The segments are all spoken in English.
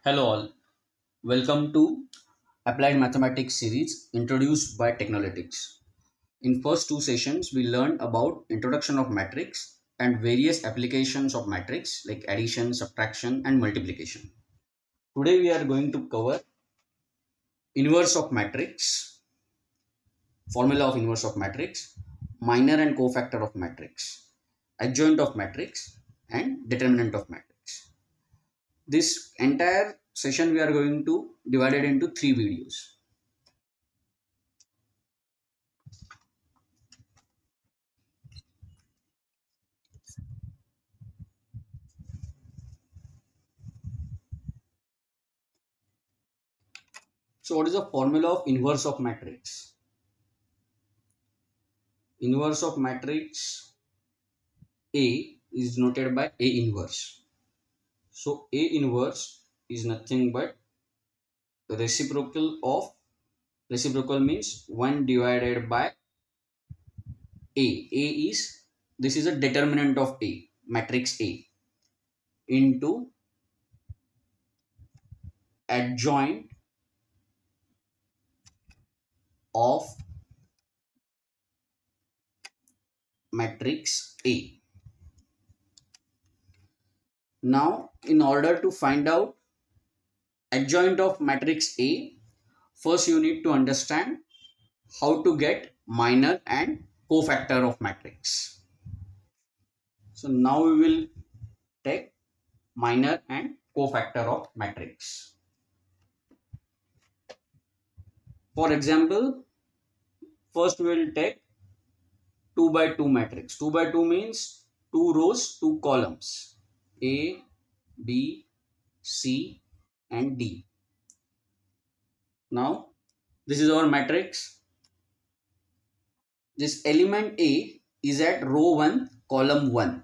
Hello all, welcome to Applied Mathematics series introduced by Technolytics. In first two sessions, we learned about introduction of matrix and various applications of matrix like addition, subtraction and multiplication. Today we are going to cover inverse of matrix, formula of inverse of matrix, minor and cofactor of matrix, adjoint of matrix and determinant of matrix. This entire session we are going to divide it into three videos. So what is the formula of inverse of matrix? Inverse of matrix A is noted by A inverse. So A inverse is nothing but reciprocal means 1 divided by A. This is a determinant of A, matrix A, into adjoint of matrix A. Now in order to find out adjoint of matrix A, first you need to understand how to get minor and cofactor of matrix. So now we will take minor and cofactor of matrix. For example, first we will take 2 by 2 matrix. 2 by 2 means 2 rows, 2 columns, A, B, C and D. Now this is our matrix. This element A is at row 1, column 1.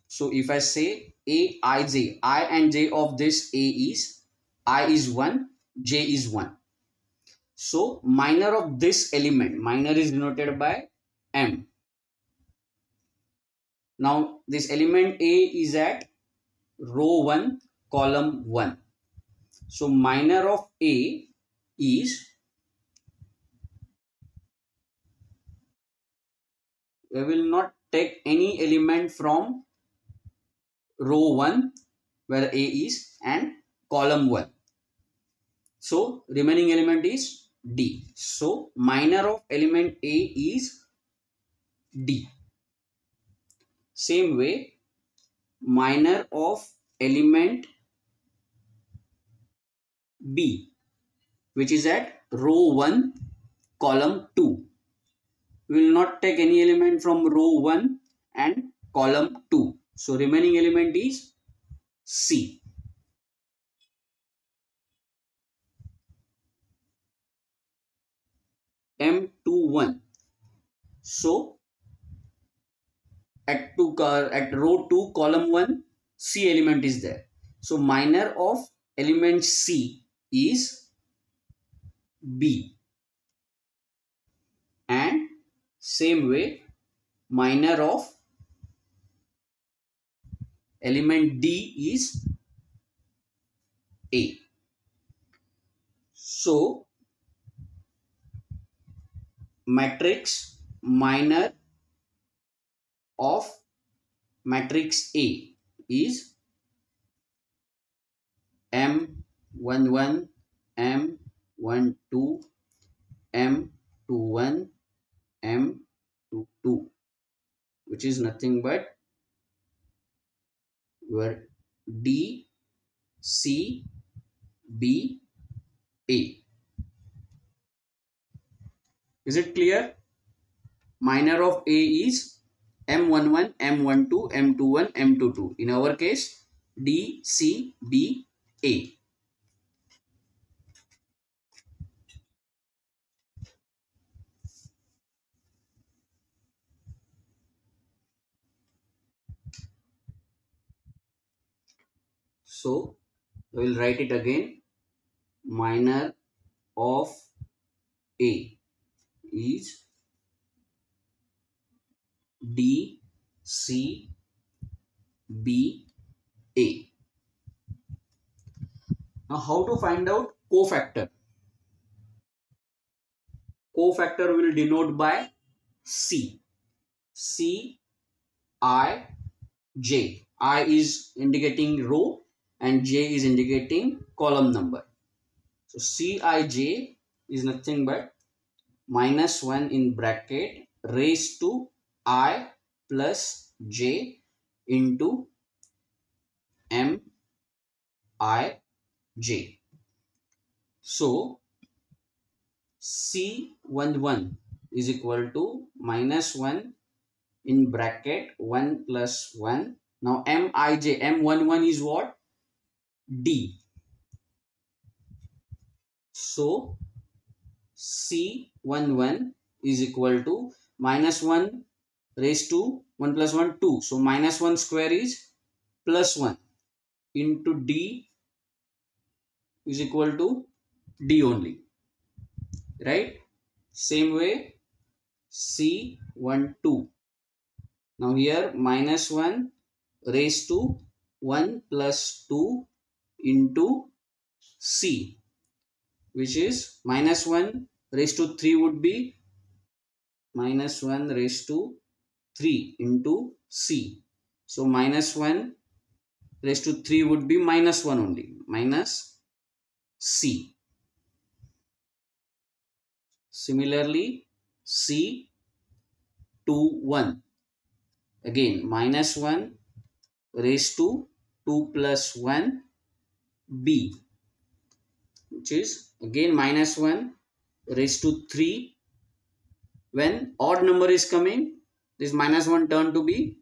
So if I say A, I, J, I and J of this A is, I is 1, J is 1. So minor of this element, minor is denoted by M. Now this element A is at row 1, column 1. So minor of A is, we will not take any element from row 1 where A is and column 1. So remaining element is D. So minor of element A is D. Same way, minor of element B, which is at row 1, column 2. We will not take any element from row 1 and column 2. So remaining element is C. M21. So at row 2, column 1, C element is there. So minor of element C is B. And same way, minor of element D is A. So matrix minor of matrix A is M11, M12, M21, M22, which is nothing but your D, C, B, A. Is it clear? Minor of A is M11, M12, M21, M22. In our case, D, C, B, A. So we will write it again. Minor of A is D, C, B, A. Now how to find out cofactor? Cofactor will denote by C. C, I, J. I is indicating row and J is indicating column number. So Cij is nothing but minus 1 in bracket raised to I plus J into M I J. So C11 is equal to minus 1 in bracket 1 plus 1. Now Mij, M11 is what? D. So C11 is equal to minus 1 raised to 1 plus 1, 2. So minus 1 square is plus 1 into D is equal to D only. Right? Same way C12. Now here minus 1 raised to 1 plus 2 into C, which is minus 1 raised to 3 would be minus 1 raised to 3 into C. So minus 1 raised to 3 would be minus 1 only, minus C. Similarly, C21. Again, minus 1 raised to 2 plus 1 B, which is again minus 1 raised to 3. When odd number is coming, this minus 1 turn to be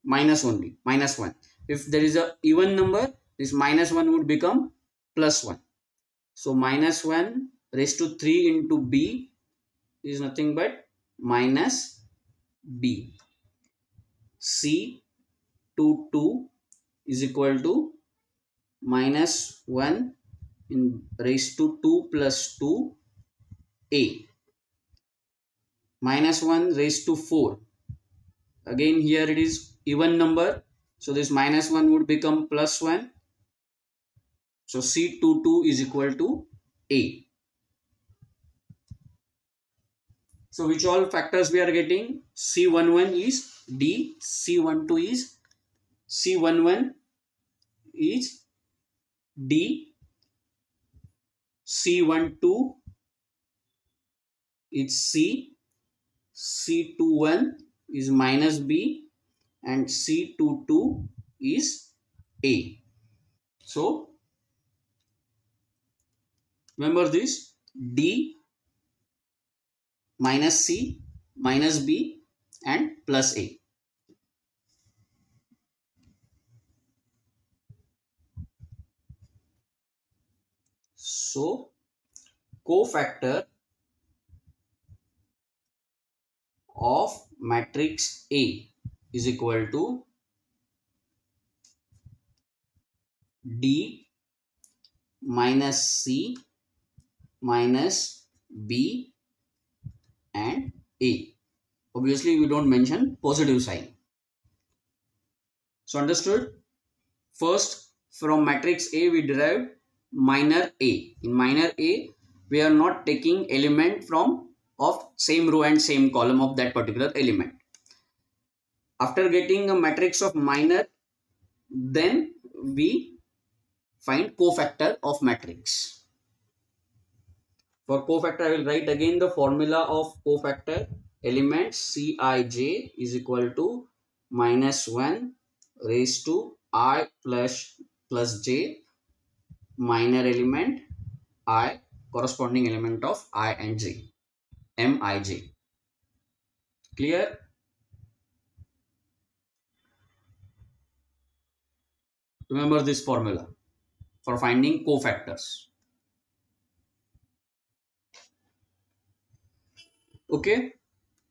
minus only, minus 1. If there is a even number, this minus 1 would become plus 1. So minus 1 raised to 3 into B is nothing but minus B. C22 is equal to minus 1 in raised to 2 plus 2 A. Minus 1 raised to 4. Again here it is even number. So this minus 1 would become plus 1. So C22 is equal to A. So which all factors we are getting? C11 is D, C11 is D, C12 is C, C21 is minus B, and C22 is A. So remember this: D minus C minus B and plus A. So cofactor of matrix A is equal to D minus C minus B and A. Obviously we don't mention positive sign. So understood? First, from matrix A we derived minor A. In minor A we are not taking element from of same row and same column of that particular element. After getting a matrix of minor, then we find cofactor of matrix. For cofactor, I will write again the formula of cofactor. Element Cij is equal to minus 1 raised to I plus j, minor element I, corresponding element of I and j, Mij. Clear? Remember this formula for finding cofactors. Okay,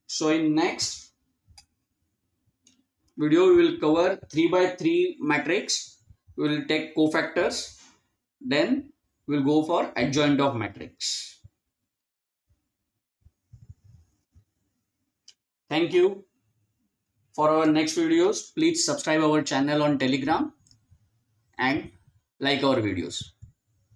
so in next video we will cover 3 by 3 matrix. We will take cofactors, then we will go for adjoint of matrix. Thank you. For our next videos, please subscribe our channel on Telegram and like our videos.